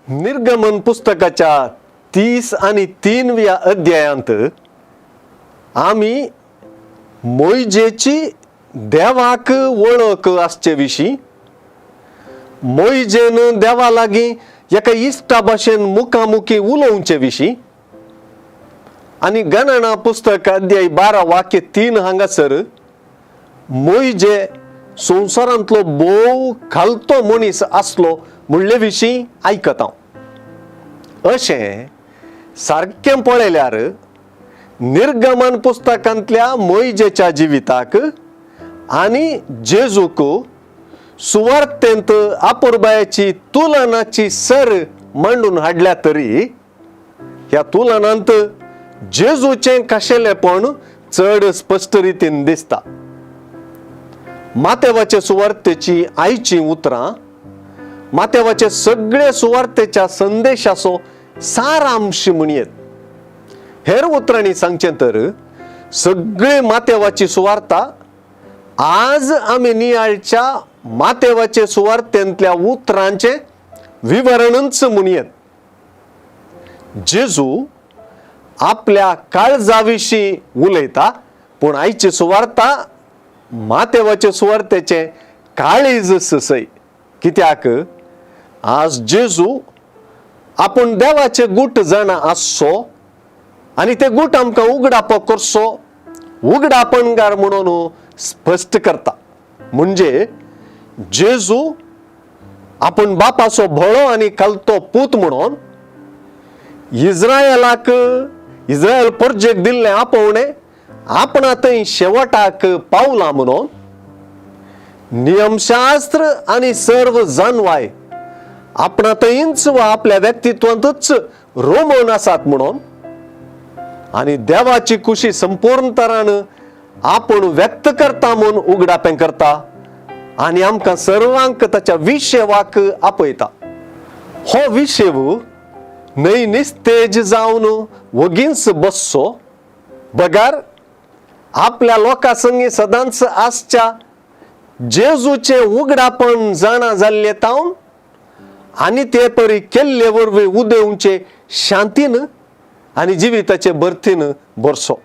निर्गमन पुस्तकाच्या 30 आणि 3व्या अध्यायांत आम्ही मोइजेची देवाक वळख आसचे विशीं, मोइजेन देवा लागीं एका इश्टा भाशेन मुखामुखी उलोवचे विशीं आनी गणना पुस्तक अध्याय 12 वाक्य 3 हांगासर मोइजे संवसारांतलो बोव खालतो मनीस आसलो म्हणले विशीं आयकता. अशें सारकें पळयल्यार निर्गमन पुस्तकांतल्या मोइजेच्या जिविताक आनी जेजूक सुवार्थेंत आपुरबायाची तुलनाची सर मांडून हाडल्या तरी ह्या तुलनांत जेजूचें खाशेलेपण चड स्पश्ट रितीन दिसता. मातेवाचे सुवार्थेची आयची उतरां मातेवाचे सगळे सुवार्थेच्या संदेशाचो सारांश म्हणयेत. हेर उतरांनी सांगचें तर सगळी मातेवाची सुवार्ता आज आमी नियाळच्या मातेवाचे सुवार्थेंतल्या उतरांचे विवरणच म्हणयेत. जेजू आपल्या काळजा विशीं उलयता, पूण आयची सुवार्ता मातेवाचे सुवार्थेचे काळीज ससय. कित्याक आज जेजू आपूण देवाचे गुट जाणा आसचो आनी ते गुट आमकां उगडाप करचो उगडापणगार म्हणून स्पश्ट करता. म्हणजे जेजू आपूण बापाचो भळो आनी कालतो पूत म्हणून इस्रायल परजेक दिल्लें आपोवणें आपणा थंय शेवटाक पावला म्हणून नियमशास्त्र आनी सर्व जानवाय आपणा थंयच वा आपल्या व्यक्तित्वांतच रोमन आसात म्हणून आनी देवाची खुशी संपूर्ण तरान आपूण व्यक्त करता म्हूण उगडापें करता आनी आमकां सर्वांक ताच्या विशेवाक आपयता. हो विशेव न्हय निस्तेज जावन वगींच बसचो, बगार आपल्या लोकां संगी सदांच आसच्या जेजूचे उगडापण जाणा जाल्ले तावन आनी ते परी केल्ले वरवीं उदेवचे शांतीन आनी जिविताचे बर्थीन बरसो.